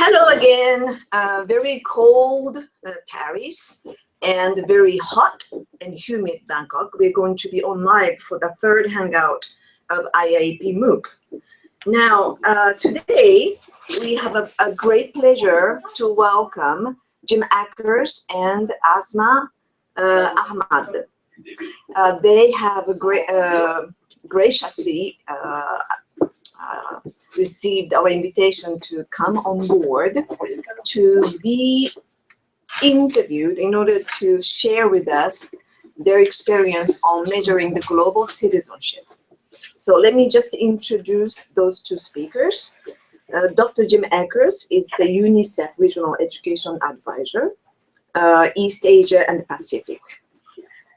Hello again. Very cold Paris and very hot and humid Bangkok. We're going to be on live for the third hangout of IIP MOOC. Now, today we have a great pleasure to welcome Jim Ackers and Asmah Ahmad. They have graciously received our invitation to come on board to be interviewed in order to share with us their experience on measuring the global citizenship. So let me just introduce those two speakers. Dr. Jim Ackers is the UNICEF Regional Education Advisor, East Asia and the Pacific.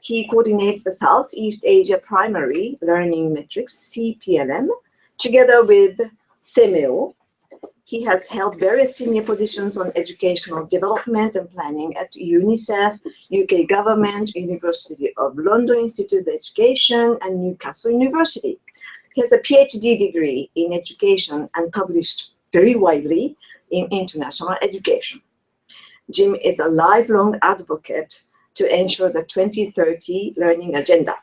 He coordinates the Southeast Asia Primary Learning Metrics, SEA-PLM, together with SEMEO. He has held various senior positions on educational development and planning at UNICEF, UK Government, University of London Institute of Education, and Newcastle University. He has a PhD degree in education and published very widely in international education. Jim is a lifelong advocate to ensure the 2030 learning agenda.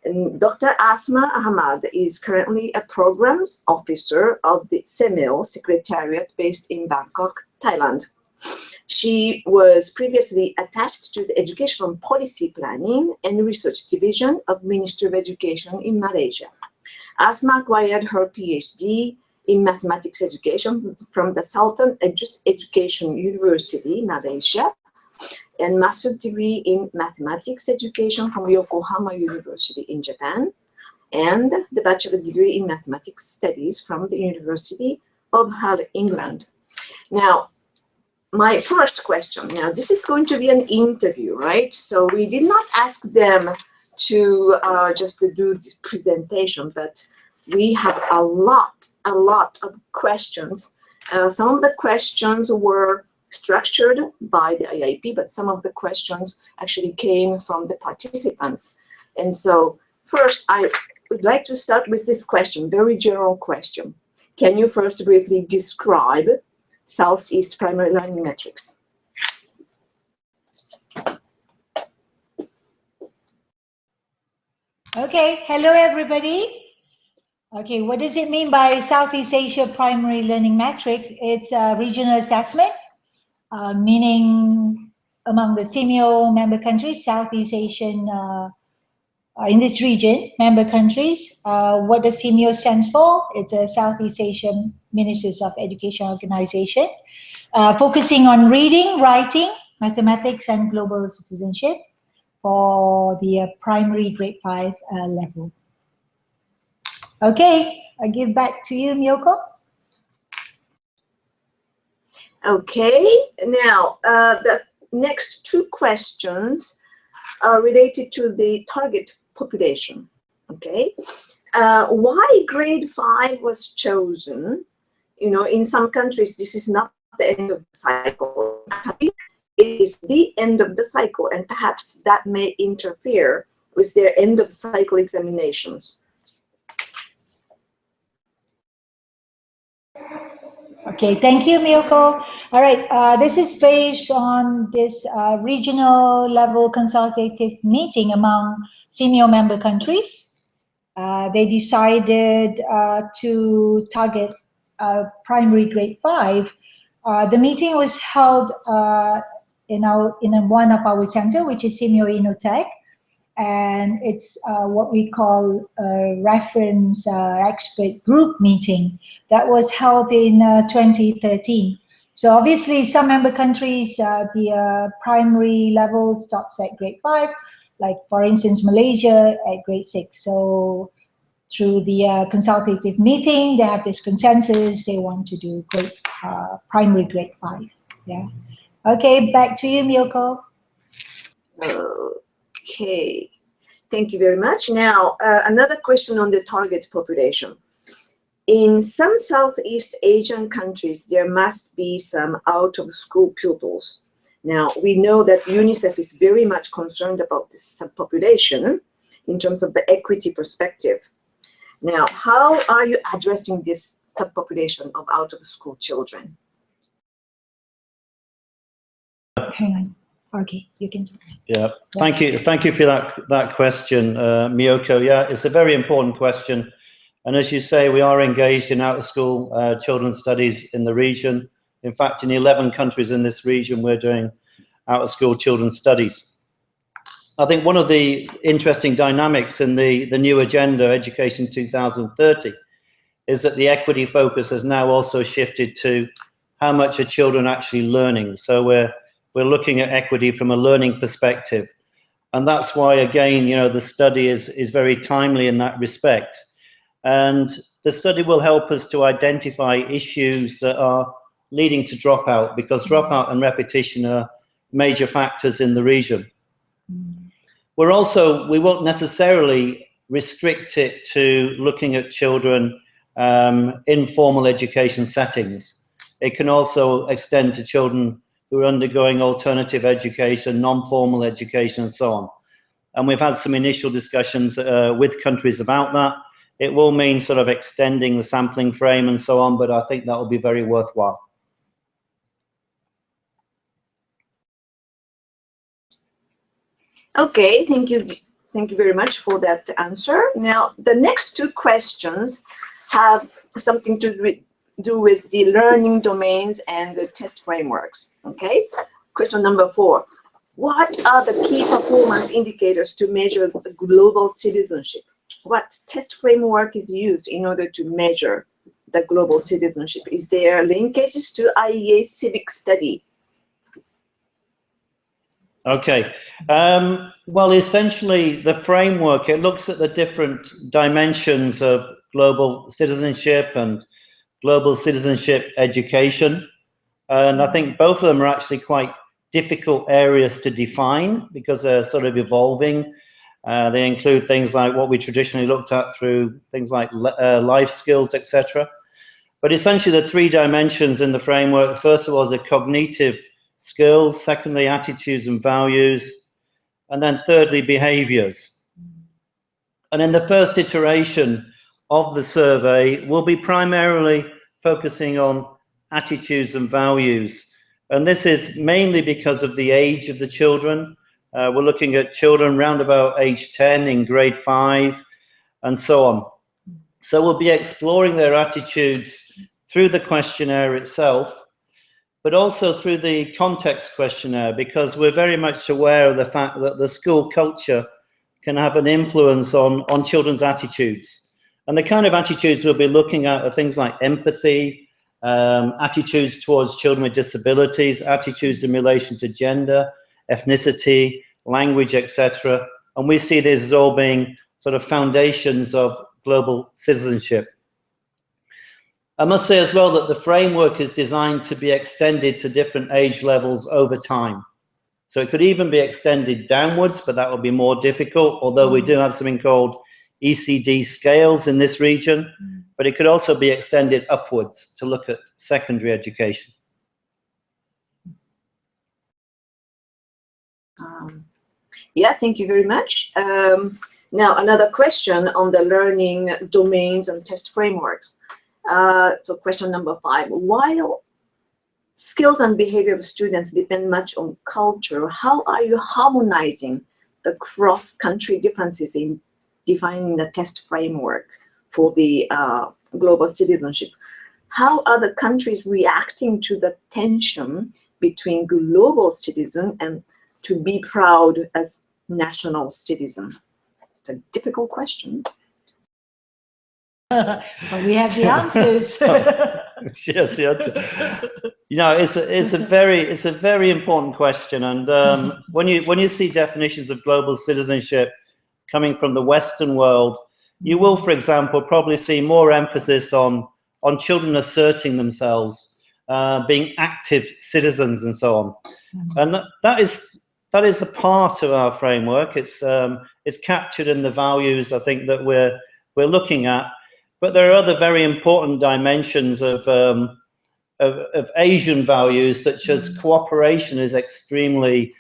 And Dr. Asmah Ahmad is currently a program officer of the SEMEO Secretariat based in Bangkok, Thailand. She was previously attached to the Educational Policy Planning and Research Division of Ministry of Education in Malaysia. Asmah acquired her PhD in mathematics education from the Sultan Education University, Malaysia, and master's degree in mathematics education from Yokohama University in Japan, and the bachelor degree in mathematics studies from the University of Hull, England. Now, my first question, now this is going to be an interview, right? So we did not ask them to just to do this presentation, but we have a lot of questions. Some of the questions were structured by the IIP, but some of the questions actually came from the participants. And so first, I would like to start with this question, very general question. Can you first briefly describe Southeast Primary Learning Metrics? Okay, hello everybody. Okay, what does it mean by Southeast Asia Primary Learning Metrics? It's a regional assessment, meaning among the SEMEO member countries, Southeast Asian, in this region, member countries. What does SEMEO stands for? It's a Southeast Asian Ministries of Education Organization, focusing on reading, writing, mathematics, and global citizenship for the primary grade 5 level. Okay, I give back to you, Miyoko. Okay, now the next two questions are related to the target population. Okay, why grade 5 was chosen? You know, in some countries, this is not the end of the cycle. It is the end of the cycle, and perhaps that may interfere with their end of cycle examinations. Okay, thank you, Miyoko. All right, this is based on this regional level consultative meeting among SEMEO member countries. They decided to target primary grade 5. The meeting was held in one of our center, which is SEMEO Innotech, and it's what we call a reference expert group meeting that was held in 2013. So obviously some member countries, the primary level stops at grade 5, like for instance Malaysia at grade 6. So through the consultative meeting, they have this consensus, they want to do primary grade 5. Yeah. Okay, back to you, Miyoko. Okay, thank you very much. Now, another question on the target population. In some Southeast Asian countries, there must be some out-of-school pupils. Now, we know that UNICEF is very much concerned about this subpopulation in terms of the equity perspective. Now, how are you addressing this subpopulation of out-of-school children? Hang on, okay, you can. Yeah, thank you for that question, Miyoko. Yeah, it's a very important question, and as you say, we are engaged in out-of-school children's studies in the region. In fact, in 11 countries in this region, we're doing out-of-school children's studies. I think one of the interesting dynamics in the new agenda, Education 2030, is that the equity focus has now also shifted to how much are children actually learning. So we're looking at equity from a learning perspective. And that's why, again, you know, the study is very timely in that respect. And the study will help us to identify issues that are leading to dropout, because dropout and repetition are major factors in the region. We won't necessarily restrict it to looking at children in formal education settings. It can also extend to children who are undergoing alternative education, non-formal education, and so on. And we've had some initial discussions with countries about that. It will mean sort of extending the sampling frame and so on, but I think that will be very worthwhile. Okay, thank you. Thank you very much for that answer. Now, the next two questions have something to do with the learning domains and the test frameworks. Okay, question number 4. What are the key performance indicators to measure the global citizenship? What test framework is used in order to measure the global citizenship? Is there linkages to IEA civic study? Okay, well, essentially the framework, it looks at the different dimensions of global citizenship and global citizenship education. And I think both of them are actually quite difficult areas to define because they're sort of evolving. They include things like what we traditionally looked at through things like life skills, etc. But essentially the 3 dimensions in the framework, first of all, is the cognitive skills, secondly, attitudes and values, and then thirdly, behaviors. And in the first iteration of the survey, we'll be primarily focusing on attitudes and values. And this is mainly because of the age of the children. We're looking at children around about age 10 in grade 5 and so on. So we'll be exploring their attitudes through the questionnaire itself, but also through the context questionnaire, because we're very much aware of the fact that the school culture can have an influence on children's attitudes. And the kind of attitudes we'll be looking at are things like empathy, attitudes towards children with disabilities, attitudes in relation to gender, ethnicity, language, etc. And we see these as all being sort of foundations of global citizenship. I must say as well that the framework is designed to be extended to different age levels over time. So it could even be extended downwards, but that will be more difficult, although we do have something called ECD scales in this region, but it could also be extended upwards to look at secondary education. Yeah, thank you very much. Now, another question on the learning domains and test frameworks. So question number 5, while skills and behavior of students depend much on culture, how are you harmonizing the cross-country differences in defining the test framework for the global citizenship? How are the countries reacting to the tension between global citizen and to be proud as national citizen? It's a difficult question. But we have the answers. Yes, the answer. You know, it's a very important question, and when you see definitions of global citizenship coming from the Western world, you will, for example, probably see more emphasis on children asserting themselves, being active citizens, and so on. And that is a part of our framework. It's captured in the values I think that we're looking at. But there are other very important dimensions of Asian values, such as cooperation is extremely,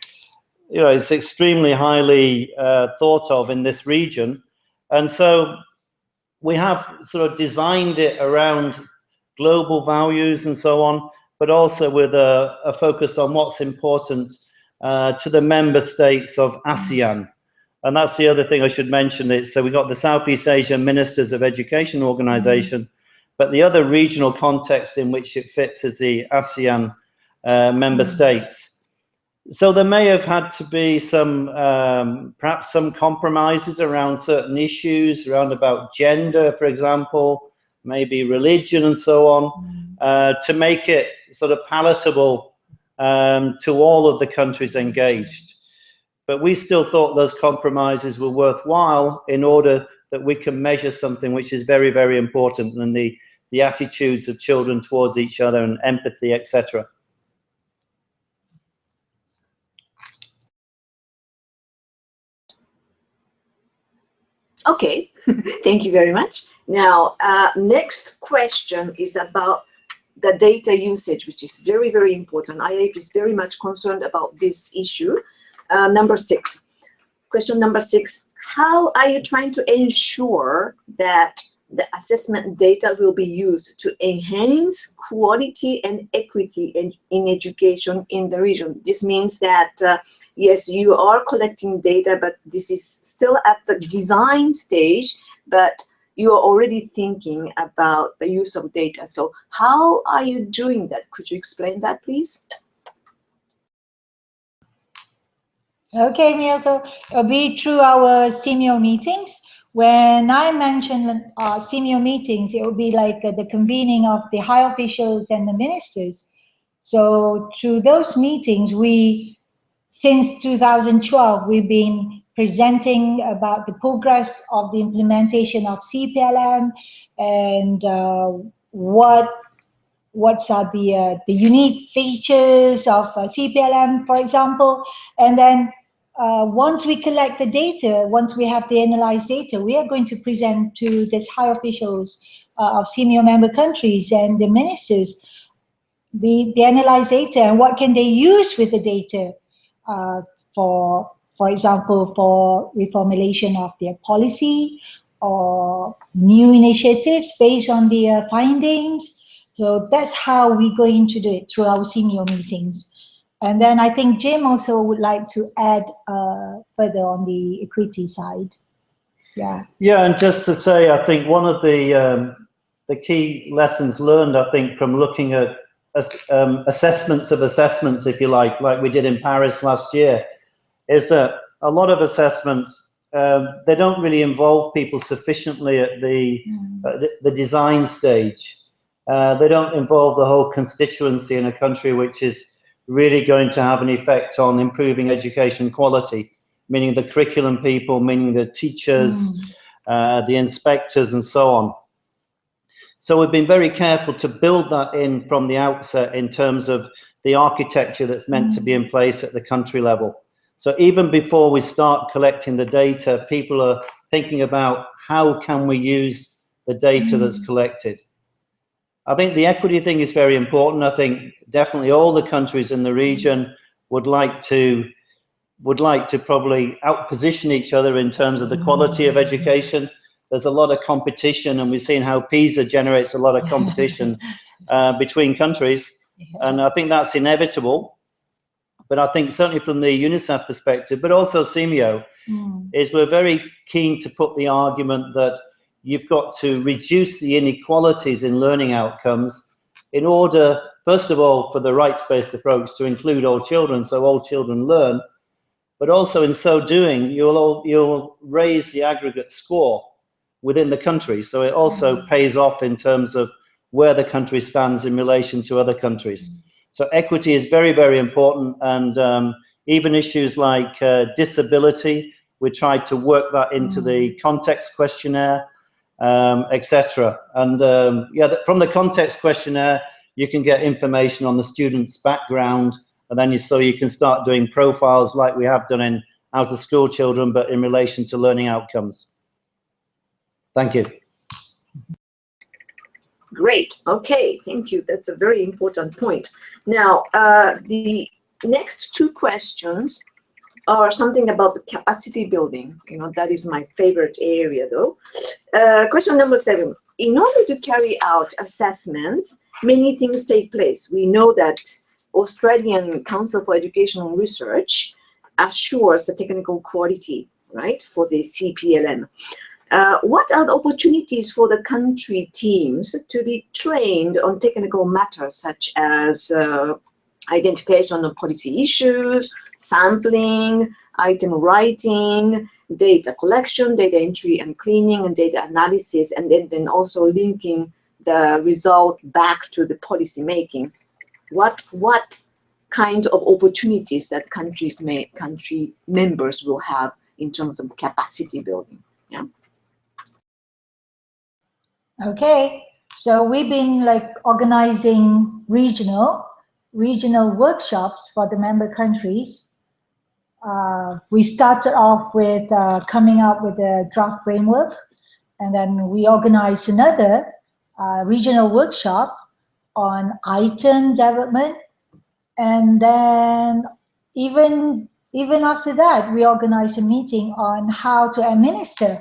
it's extremely highly thought of in this region. And so we have sort of designed it around global values and so on, but also with a focus on what's important to the member states of ASEAN. And that's the other thing I should mention. So we've got the Southeast Asian Ministers of Education Organization, but the other regional context in which it fits is the ASEAN member states. So there may have had to be some, perhaps some compromises around certain issues, around about gender, for example, maybe religion and so on, to make it sort of palatable to all of the countries engaged. But we still thought those compromises were worthwhile in order that we can measure something which is very, very important, and the attitudes of children towards each other and empathy, etc. Okay, thank you very much. Now, next question is about the data usage, which is very, very important. IAP is very much concerned about this issue. Number 6, question number 6, how are you trying to ensure that the assessment data will be used to enhance quality and equity in education in the region? This means that, yes, you are collecting data, but this is still at the design stage, but you are already thinking about the use of data. So how are you doing that? Could you explain that, please? Okay, Miyoko, it'll be through our senior meetings. When I mention senior meetings, it will be like the convening of the high officials and the ministers. So through those meetings, since 2012, we've been presenting about the progress of the implementation of SEA-PLM and what are the unique features of SEA-PLM, for example. And then once we collect the data, once we have the analyzed data, we are going to present to these high officials of senior member countries and the ministers the analyzed data and what can they use with the data for example, for reformulation of their policy or new initiatives based on their findings. So that's how we're going to do it through our senior meetings. And then I think Jim also would like to add further on the equity side. Yeah. Yeah, and just to say, I think one of the key lessons learned, I think, from looking at assessments of assessments, if you like we did in Paris last year, is that a lot of assessments, they don't really involve people sufficiently at the design stage. They don't involve the whole constituency in a country which is really going to have an effect on improving education quality, meaning the curriculum people, meaning the teachers, the inspectors, and so on. So we've been very careful to build that in from the outset in terms of the architecture that's meant to be in place at the country level. So even before we start collecting the data, people are thinking about how can we use the data that's collected. I think the equity thing is very important. I think definitely all the countries in the region would like to probably outposition each other in terms of the quality of education. There's a lot of competition, and we've seen how PISA generates a lot of competition between countries, and I think that's inevitable. But I think certainly from the UNICEF perspective, but also CEMIO, is we're very keen to put the argument that you've got to reduce the inequalities in learning outcomes in order, first of all, for the rights-based approach to include all children, so all children learn, but also in so doing, you'll raise the aggregate score within the country. So it also pays off in terms of where the country stands in relation to other countries. So equity is very, very important, and even issues like disability, we tried to work that into the context questionnaire, etc. And yeah, from the context questionnaire, you can get information on the student's background, and then so you can start doing profiles like we have done in out of school children, but in relation to learning outcomes. Thank you. Great. Okay, thank you. That's a very important point. Now, the next two questions are something about the capacity building. You know, that is my favorite area, though. Question number 7. In order to carry out assessments many things take place. We know that Australian Council for Education and Research assures the technical quality, right, for the SEA-PLM. What are the opportunities for the country teams to be trained on technical matters such as identification of policy issues, sampling, item writing, data collection, data entry and cleaning, and data analysis, and then also linking the result back to the policy making? What kind of opportunities that country members will have in terms of capacity building? Yeah. Okay, so we've been like organizing regional workshops for the member countries. We started off with coming up with a draft framework, and then we organized another regional workshop on item development, and then even after that, we organized a meeting on how to administer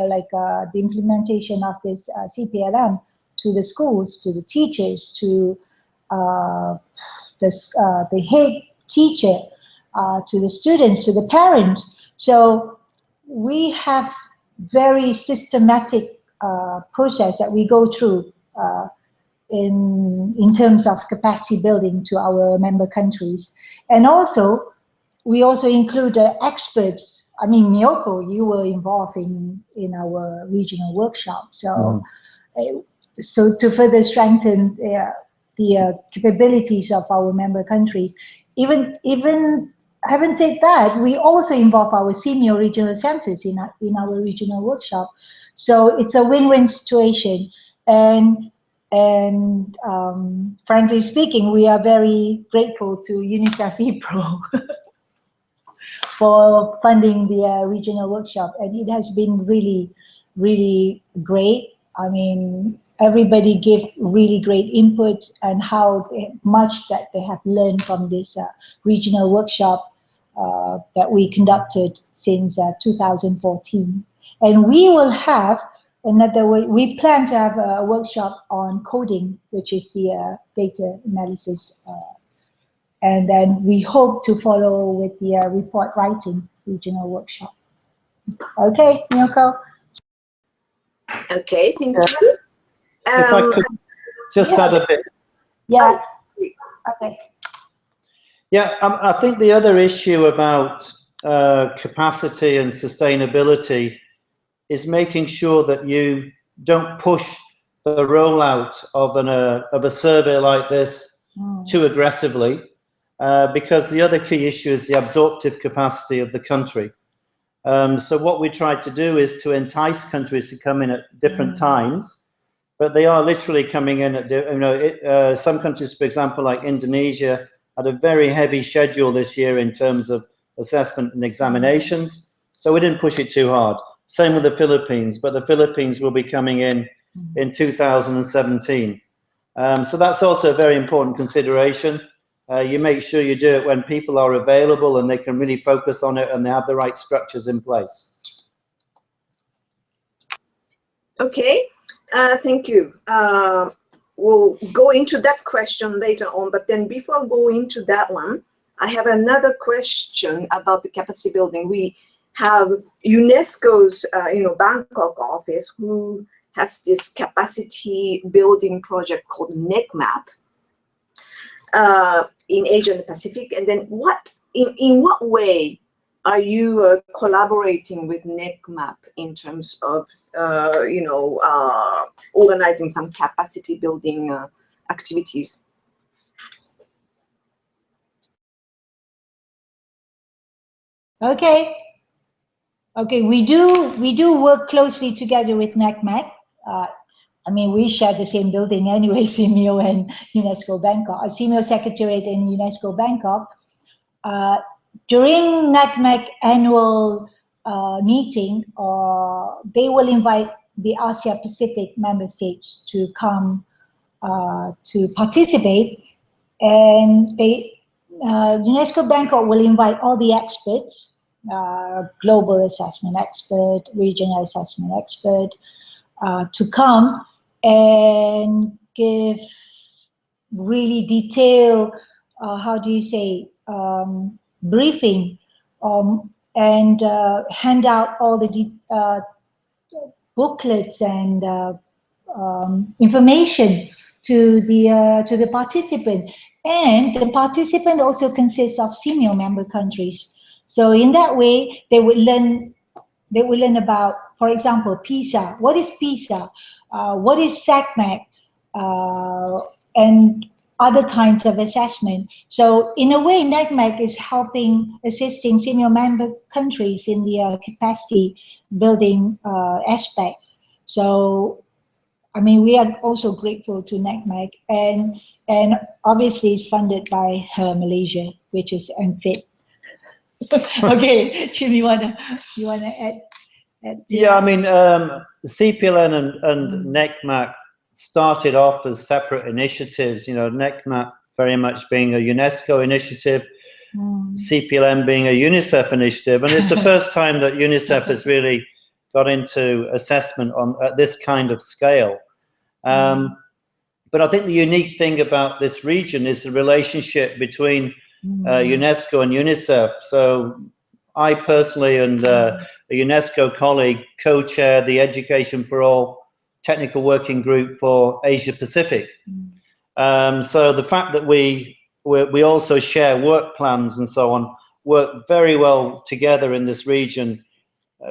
like the implementation of this SEA-PLM to the schools, to the teachers, to the head teacher, to the students, to the parents. So we have very systematic process that we go through in terms of capacity building to our member countries. And also, we also include experts. I mean, Miyoko, you were involved in our regional workshop. So, so to further strengthen the capabilities of our member countries, even having said that, we also involve our senior regional centers in our regional workshop. So it's a win-win situation. And frankly speaking, we are very grateful to UNICEF EPRO for funding the regional workshop, and it has been really great. I mean, everybody gave really great input and how much that they have learned from this regional workshop that we conducted since 2014. And we will have another, we plan to have a workshop on coding, which is the data analysis. And then we hope to follow with the report writing regional workshop. Okay, Miyoko? Okay, thank you. If I could just add a bit. Yeah, okay. Yeah, I think the other issue about capacity and sustainability is making sure that you don't push the rollout of a survey like this too aggressively, because the other key issue is the absorptive capacity of the country. So what we try to do is to entice countries to come in at different times, but they are literally coming in at, some countries, for example, like Indonesia, had a very heavy schedule this year in terms of assessment and examinations, so we didn't push it too hard. Same with the Philippines, but the Philippines will be coming in 2017. So that's also a very important consideration. You make sure you do it when people are available and they can really focus on it and they have the right structures in place. Okay, thank you. We'll go into that question later on, but then before going into that one, I have another question about the capacity building. We have UNESCO's Bangkok office, who has this capacity building project called NECMAP in Asia and the Pacific. And then in what way are you collaborating with NECMAP in terms of organizing some capacity building activities? Okay. Okay, we do work closely together with NECMAP. I mean, we share the same building anyway, CMIO and UNESCO Bangkok, CMIO Secretariat and UNESCO Bangkok. During NECMAP annual meeting, they will invite the Asia Pacific member states to come to participate, and UNESCO Bangkok will invite all the experts, global assessment expert, regional assessment expert, to come and give really detailed, how do you say, briefing, and hand out all the booklets and information to the participant. And the participant also consists of senior member countries. So in that way, they would learn about, for example, PISA. What is PISA? What is SACMAC? And other kinds of assessment. So in a way, NACMAC is assisting senior member countries in their capacity building aspect. So, I mean, we are also grateful to NACMAC, and obviously it's funded by Malaysia, which is unfit. Okay, Jim, you wanna add? Yeah, I mean, SEA-PLM and NECMAC started off as separate initiatives. You know, NECMAC very much being a UNESCO initiative, SEA-PLM being a UNICEF initiative, and it's the first time that UNICEF has really got into assessment at this kind of scale. But I think the unique thing about this region is the relationship between UNESCO and UNICEF. So I personally and a UNESCO colleague co-chair the Education for All technical working group for Asia Pacific. So the fact that we also share work plans and so on, work very well together in this region,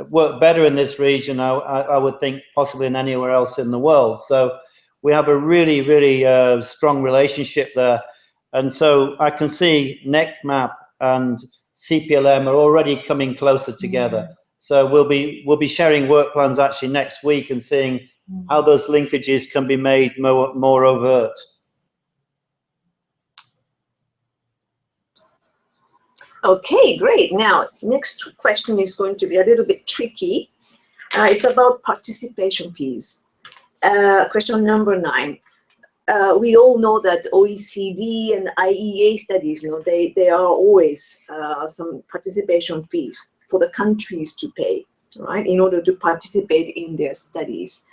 work better in this region, I would think, possibly than anywhere else in the world. So we have a really, really strong relationship there. And so I can see NECMAP and SEA-PLM are already coming closer together. So we'll be sharing work plans actually next week and seeing how those linkages can be made more overt. Okay, great. Now, next question is going to be a little bit tricky. It's about participation fees. Question number 9. We all know that OECD and IEA studies, you know, they are always some participation fees for the countries to pay, right, in order to participate in their studies.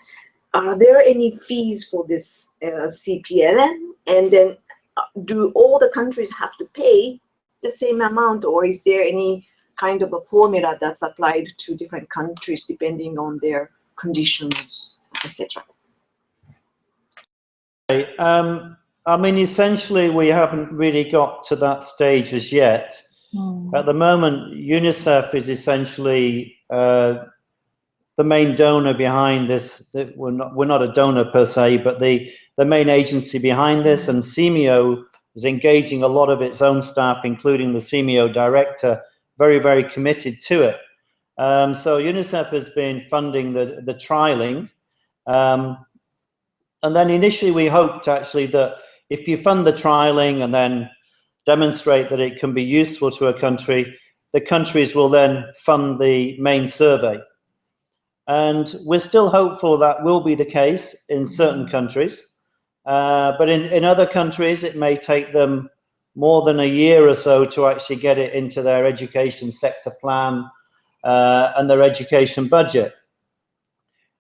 Are there any fees for this SEA-PLM? And then do all the countries have to pay the same amount, or is there any kind of a formula that's applied to different countries depending on their conditions, etc.? I mean, essentially, we haven't really got to that stage as yet. At the moment, UNICEF is essentially the main donor behind this. We're not a donor per se, but the main agency behind this, and CEMEO is engaging a lot of its own staff, including the CEMEO director, very, very committed to it. So UNICEF has been funding the trialing. And then initially we hoped actually that if you fund the trialing and then demonstrate that it can be useful to a country, the countries will then fund the main survey. And we're still hopeful that will be the case in certain countries. But in other countries, it may take them more than a year or so to actually get it into their education sector plan and their education budget.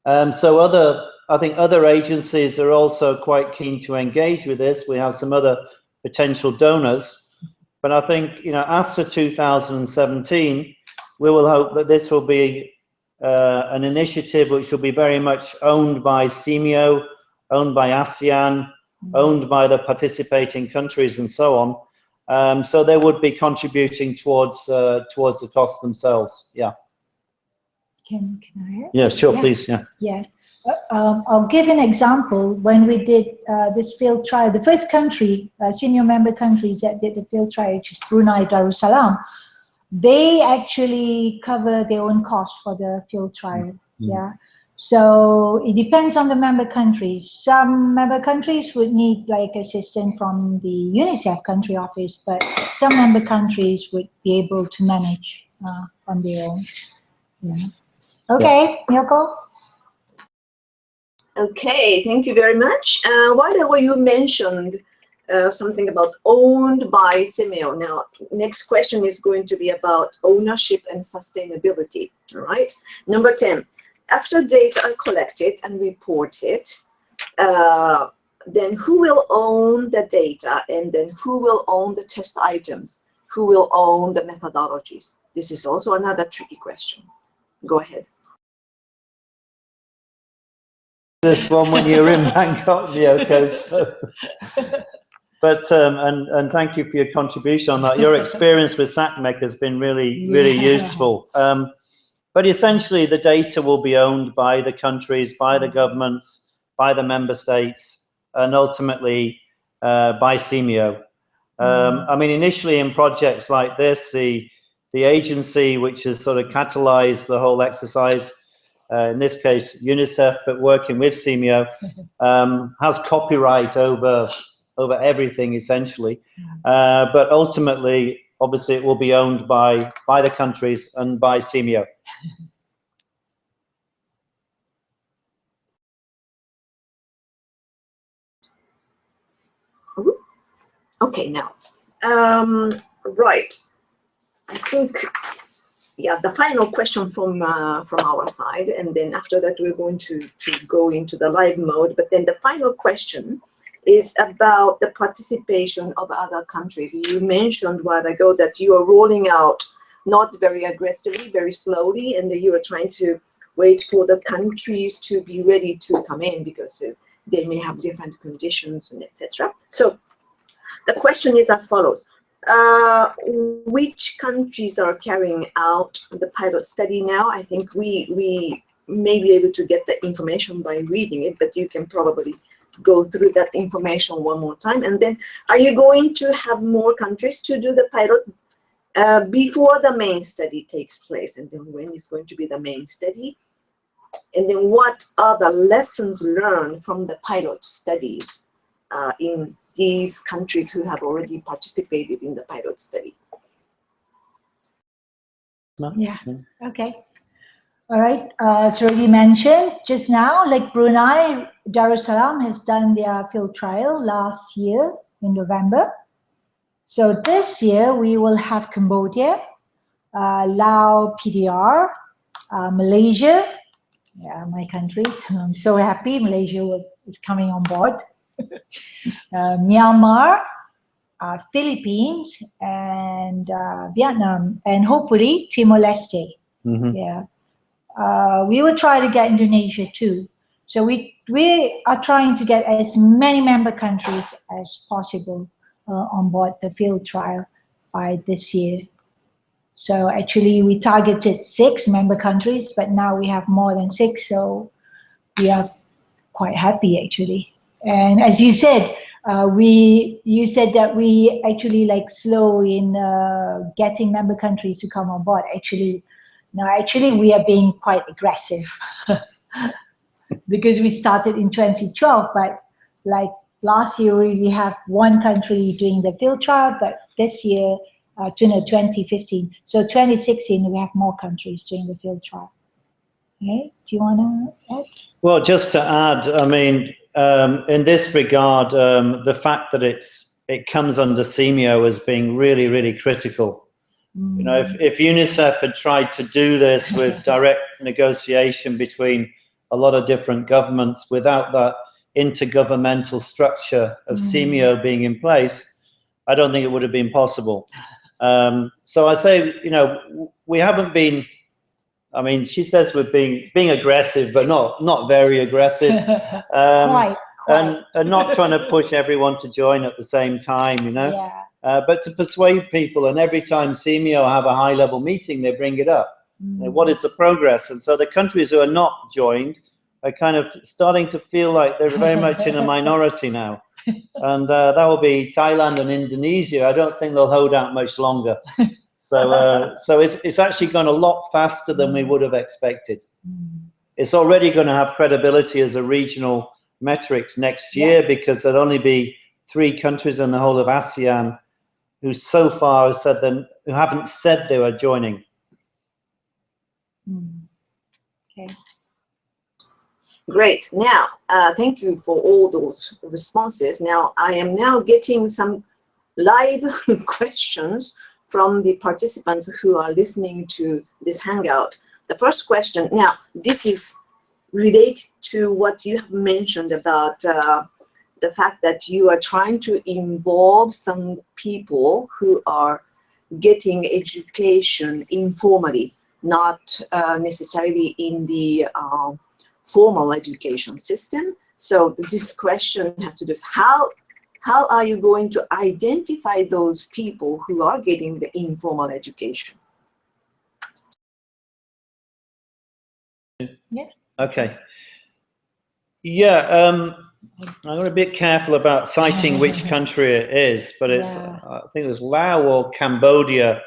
So I think other agencies are also quite keen to engage with this. We have some other potential donors, but I think, you know, after 2017, we will hope that this will be an initiative which will be very much owned by CEMEO, owned by ASEAN, owned by the participating countries, and so on. So they would be contributing towards the cost themselves. Yeah. Can I add? Yeah, sure, please. Yeah. Yeah. I'll give an example. When we did this field trial, the first country, senior member countries that did the field trial, which is Brunei Darussalam, they actually cover their own cost for the field trial. Yeah. So it depends on the member countries. Some member countries would need like assistance from the UNICEF country office, but some member countries would be able to manage on their own. Yeah. Okay, Miyoko? Okay, thank you very much. While you mentioned something about owned by CEMEO. Now, next question is going to be about ownership and sustainability, all right? Number 10, after data are collected and reported, then who will own the data, and then who will own the test items? Who will own the methodologies? This is also another tricky question. Go ahead. This one when you're in Bangkok, Yoko. So. But and thank you for your contribution on that. Your experience with SACMEC has been really useful. But essentially, the data will be owned by the countries, by the governments, by the member states, and ultimately by CMEO. I mean, initially in projects like this, the agency which has sort of catalyzed the whole exercise, in this case UNICEF, but working with CMEO, has copyright over everything essentially, but ultimately, obviously, it will be owned by the countries and by CMEO. Okay, now, right. I think, yeah, the final question from our side, and then after that we're going to go into the live mode. But then the final question is about the participation of other countries. You mentioned a while ago that you are rolling out not very aggressively, very slowly, and that you are trying to wait for the countries to be ready to come in because they may have different conditions and etc. So the question is as follows. Which countries are carrying out the pilot study now? I think we may be able to get the information by reading it, but you can probably go through that information one more time. And then, are you going to have more countries to do the pilot before the main study takes place? And then when is going to be the main study? And then what are the lessons learned from the pilot studies in these countries who have already participated in the pilot study? Yeah, okay. All right, as already mentioned just now, like Brunei, Darussalam has done their field trial last year in November. So this year we will have Cambodia, Laos, PDR, Malaysia, yeah, my country. I'm so happy Malaysia is coming on board. Myanmar, Philippines, and Vietnam, and hopefully Timor-Leste. Yeah. We will try to get Indonesia too. So we are trying to get as many member countries as possible on board the field trial by this year. So actually we targeted 6 member countries, but now we have more than 6, so we are quite happy actually. And as you said, you said that we actually like slow in getting member countries to come on board. Actually, no, actually we are being quite aggressive because we started in 2012, but like last year we only have 1 country doing the field trial, but this year, 2015, so 2016 we have more countries doing the field trial. Okay, do you want to add? Well, just to add, I mean, in this regard, the fact that it comes under CMEO as being really critical. You know, if UNICEF had tried to do this with direct negotiation between a lot of different governments without that intergovernmental structure of CMEO being in place, I don't think it would have been possible. So I say, you know, we haven't been, I mean, she says we're being aggressive, but not very aggressive. Quite. And not trying to push everyone to join at the same time, you know. Yeah. But to persuade people, and every time CMEO have a high-level meeting, they bring it up. What is the progress? And so the countries who are not joined are kind of starting to feel like they're very much in a minority now. And that will be Thailand and Indonesia. I don't think they'll hold out much longer. So, so it's actually gone a lot faster than we would have expected. It's already going to have credibility as a regional metrics next year, because there'll only be 3 countries in the whole of ASEAN who so far have said who haven't said they were joining. Okay. Great. Now, thank you for all those responses. Now, I am now getting some live questions from the participants who are listening to this Hangout. The first question, now, this is related to what you have mentioned about the fact that you are trying to involve some people who are getting education informally, not necessarily in the formal education system. So this question has to do with how are you going to identify those people who are getting the informal education? Yeah. Okay. Yeah, I'm going to be a bit careful about citing which country it is, but it's, I think it was Laos or Cambodia.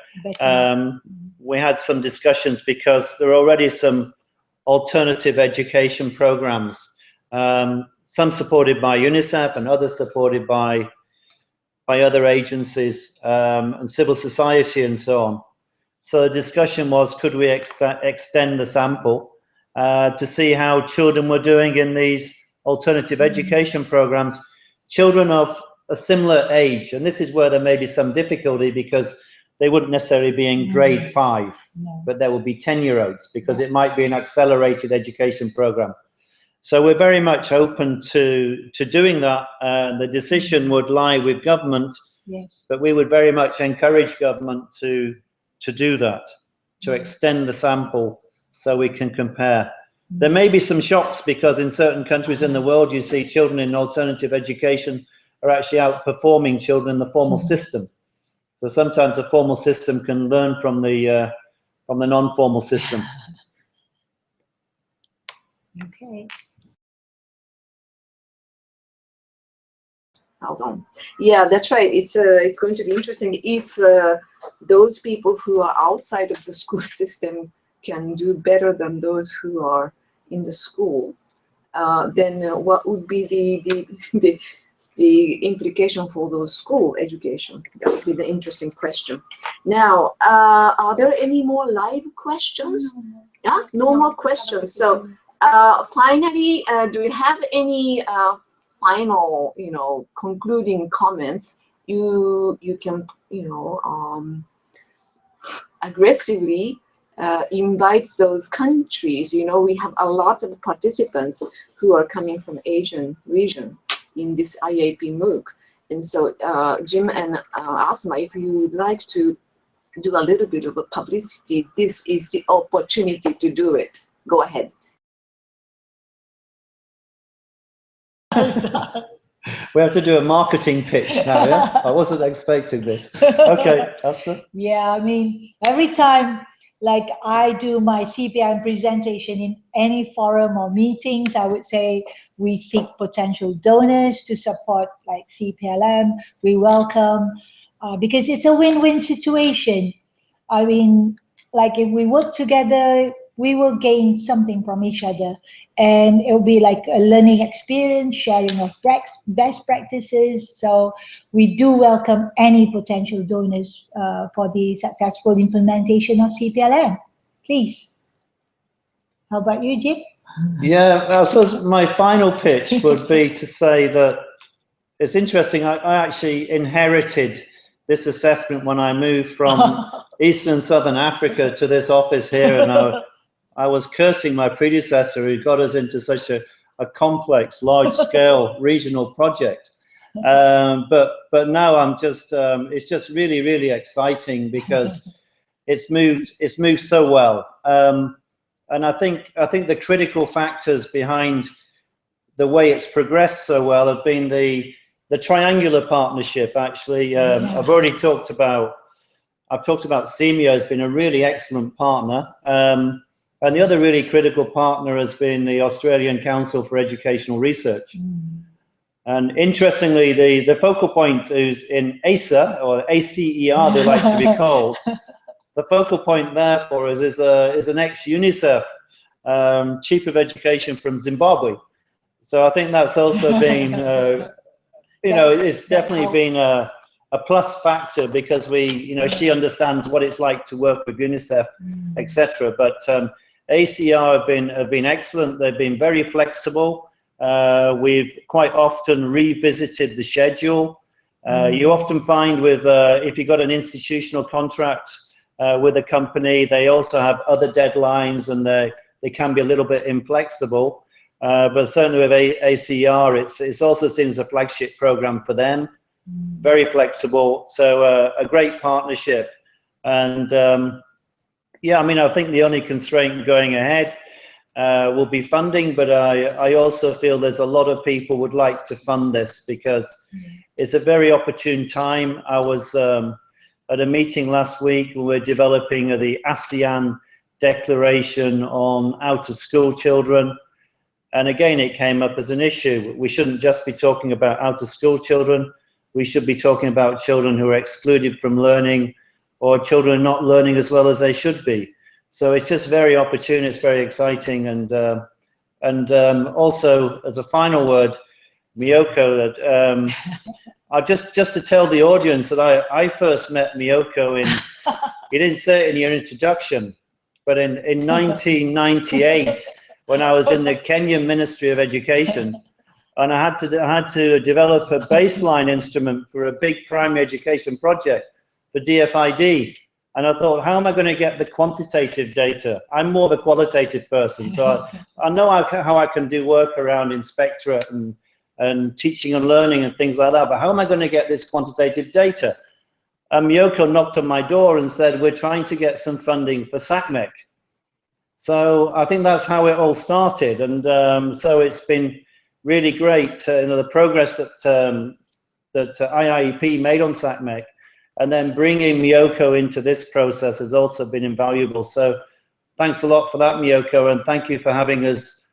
We had some discussions because there are already some alternative education programs, some supported by UNICEF and others supported by other agencies and civil society and so on. So the discussion was, could we extend the sample to see how children were doing in these alternative education programs, children of a similar age. And this is where there may be some difficulty because they wouldn't necessarily be in grade 5, but there will be 10-year-olds because it might be an accelerated education program. So we're very much open to doing that. The decision would lie with government, but we would very much encourage government to do that, to extend the sample so we can compare. There may be some shocks because in certain countries in the world you see children in alternative education are actually outperforming children in the formal system. So sometimes the formal system can learn from the non-formal system. Okay. Hold on. Yeah, that's right. It's going to be interesting if those people who are outside of the school system can do better than those who are in the school. Then what would be the implication for those school education? That would be the interesting question. Now, are there any more live questions? Yeah, no more questions. So finally, do you have any final, concluding comments? You can, aggressively invite those countries. We have a lot of participants who are coming from Asian region in this IAP MOOC. And so Jim and Asmah, if you would like to do a little bit of a publicity, this is the opportunity to do it. Go ahead. We have to do a marketing pitch now, yeah? I wasn't expecting this. Okay, Asmah? Yeah, I mean, every time like I do my SEA-PLM presentation in any forum or meetings, I would say we seek potential donors to support like SEA-PLM. We welcome, because it's a win-win situation. I mean, like if we work together, we will gain something from each other, and it'll be like a learning experience, sharing of best practices. So we do welcome any potential donors for the successful implementation of SEA-PLM. Please. How about you, Jim? Yeah, I suppose my final pitch would be to say that it's interesting. I actually inherited this assessment when I moved from Eastern and Southern Africa to this office here, and I was cursing my predecessor who got us into such a complex, large-scale regional project. But now I'm just it's just really, really exciting because it's moved so well. And I think the critical factors behind the way it's progressed so well have been the triangular partnership. Actually, I've already talked about SEMIO has been a really excellent partner. And the other really critical partner has been the Australian Council for Educational Research. And interestingly, the focal point is in ACER, or ACER, they like to be called. The focal point there for us is an ex-UNICEF Chief of Education from Zimbabwe. So I think that's also been, it's definitely been a plus factor because she understands what it's like to work with UNICEF, etc. But ACR have been excellent. They've been very flexible. We've quite often revisited the schedule. You often find with if you've got an institutional contract with a company, they also have other deadlines and they can be a little bit inflexible. but certainly with ACR, it's also seen as a flagship program for them. Very flexible, so a great partnership. And yeah, I mean, I think the only constraint going ahead will be funding, but I also feel there's a lot of people would like to fund this because it's a very opportune time. I was at a meeting last week where we're developing the ASEAN Declaration on out-of-school children. And again, it came up as an issue. We shouldn't just be talking about out-of-school children. We should be talking about children who are excluded from learning or children not learning as well as they should be. So it's just very opportune, it's very exciting. And also, as a final word, Miyoko, that just to tell the audience that I first met Miyoko in, you didn't say it in your introduction, but in 1998, when I was in the Kenyan Ministry of Education, and I had to develop a baseline instrument for a big primary education project for DFID. And I thought, how am I going to get the quantitative data? I'm more the qualitative person, so I know how I can do work around inspectorate and teaching and learning and things like that, but how am I going to get this quantitative data? And Miyoko knocked on my door and said, we're trying to get some funding for SACMEC. So I think that's how it all started, and so it's been really great, the progress that IIEP made on SACMEC, and then bringing Miyoko into this process has also been invaluable. So thanks a lot for that, Miyoko, and thank you for having us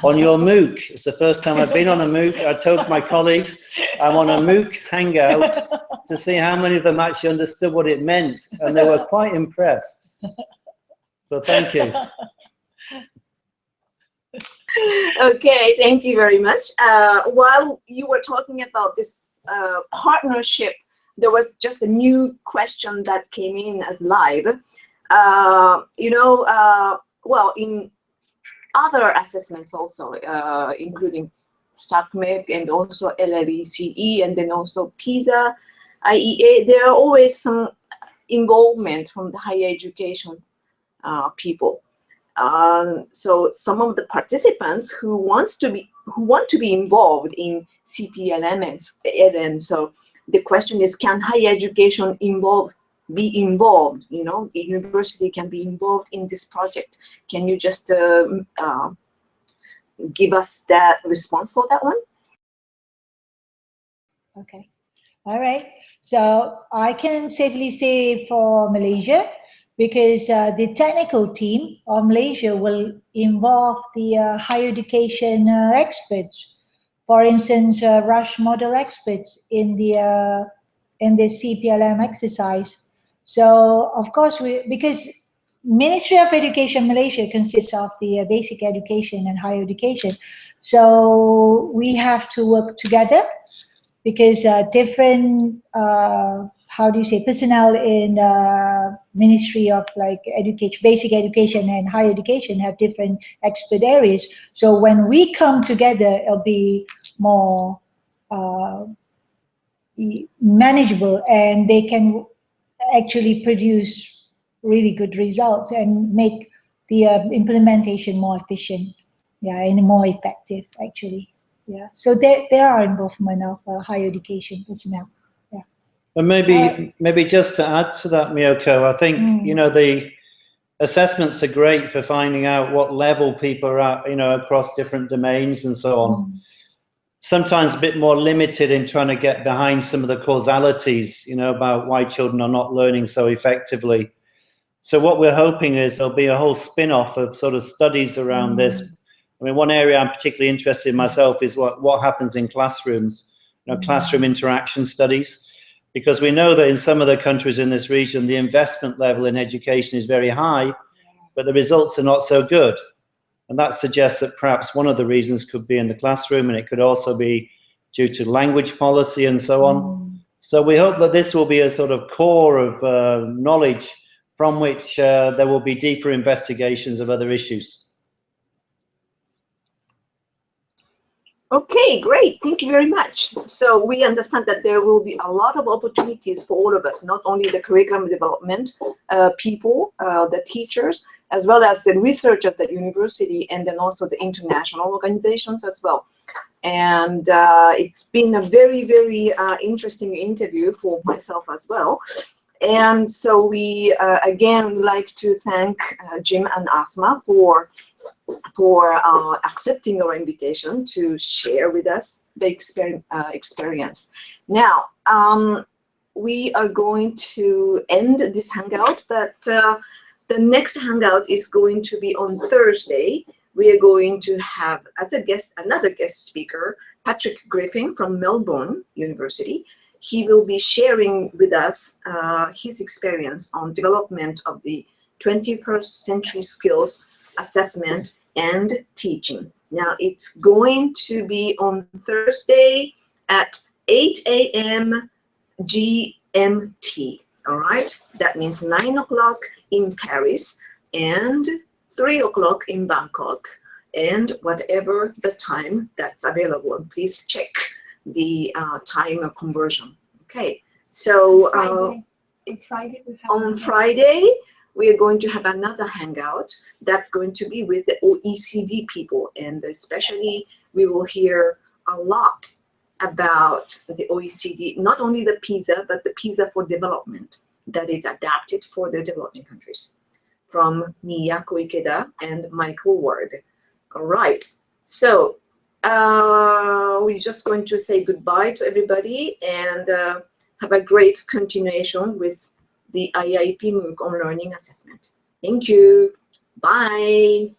on your MOOC. It's the first time I've been on a MOOC. I told my colleagues I'm on a MOOC Hangout to see how many of them actually understood what it meant, and they were quite impressed. So thank you. Okay, thank you very much. While you were talking about this partnership, there was just a new question that came in as live. Well, in other assessments also, including SACMEC and also LLECE, and then also PISA, IEA, there are always some involvement from the higher education people. So some of the participants who want to be involved in CPLM and LM. So the question is, can higher education be involved? You know, the university can be involved in this project. Can you just give us that response for that one? Okay, all right. So I can safely say for Malaysia, because the technical team of Malaysia will involve the higher education experts. For instance, Rush model experts in the CPLM exercise. So of course, because Ministry of Education Malaysia consists of the basic education and higher education. So we have to work together because different, how do you say, personnel in Ministry of like education, basic education and higher education have different expert areas. So when we come together, it'll be more manageable, and they can actually produce really good results and make the implementation more efficient, yeah, and more effective actually. Yeah, so there are involvement of higher education personnel. Yeah. And maybe just to add to that, Miyoko, I think you know, the assessments are great for finding out what level people are at, you know, across different domains and so on. Sometimes a bit more limited in trying to get behind some of the causalities, you know, about why children are not learning so effectively. So what we're hoping is there'll be a whole spin-off of sort of studies around this. I mean, one area I'm particularly interested in myself is what happens in classrooms, you know, classroom interaction studies, because we know that in some of the countries in this region, the investment level in education is very high, but the results are not so good. And that suggests that perhaps one of the reasons could be in the classroom, and it could also be due to language policy and so on. So we hope that this will be a sort of core of knowledge from which there will be deeper investigations of other issues. Okay, great. Thank you very much. So we understand that there will be a lot of opportunities for all of us, not only the curriculum development people, the teachers, as well as the researchers at university, and then also the international organizations as well. And it's been a very, very interesting interview for myself as well. And so we, again, like to thank Jim and Asmah for accepting our invitation to share with us the experience. Now, we are going to end this Hangout, but the next Hangout is going to be on Thursday. We are going to have as a guest, another guest speaker, Patrick Griffin from Melbourne University. He will be sharing with us his experience on development of the 21st century skills assessment and teaching. Now it's going to be on Thursday at 8 a.m. GMT. All right, that means 9 o'clock in Paris and 3 o'clock in Bangkok, and whatever the time that's available. And please check the time of conversion. Okay, so on Friday we are going to have another Hangout that's going to be with the OECD people, and especially we will hear a lot about the OECD, not only the PISA, but the PISA for development that is adapted for the developing countries, from Miyako Ikeda and Michael Ward. All right, so we're just going to say goodbye to everybody and have a great continuation with the IIP MOOC on learning assessment. Thank you. Bye.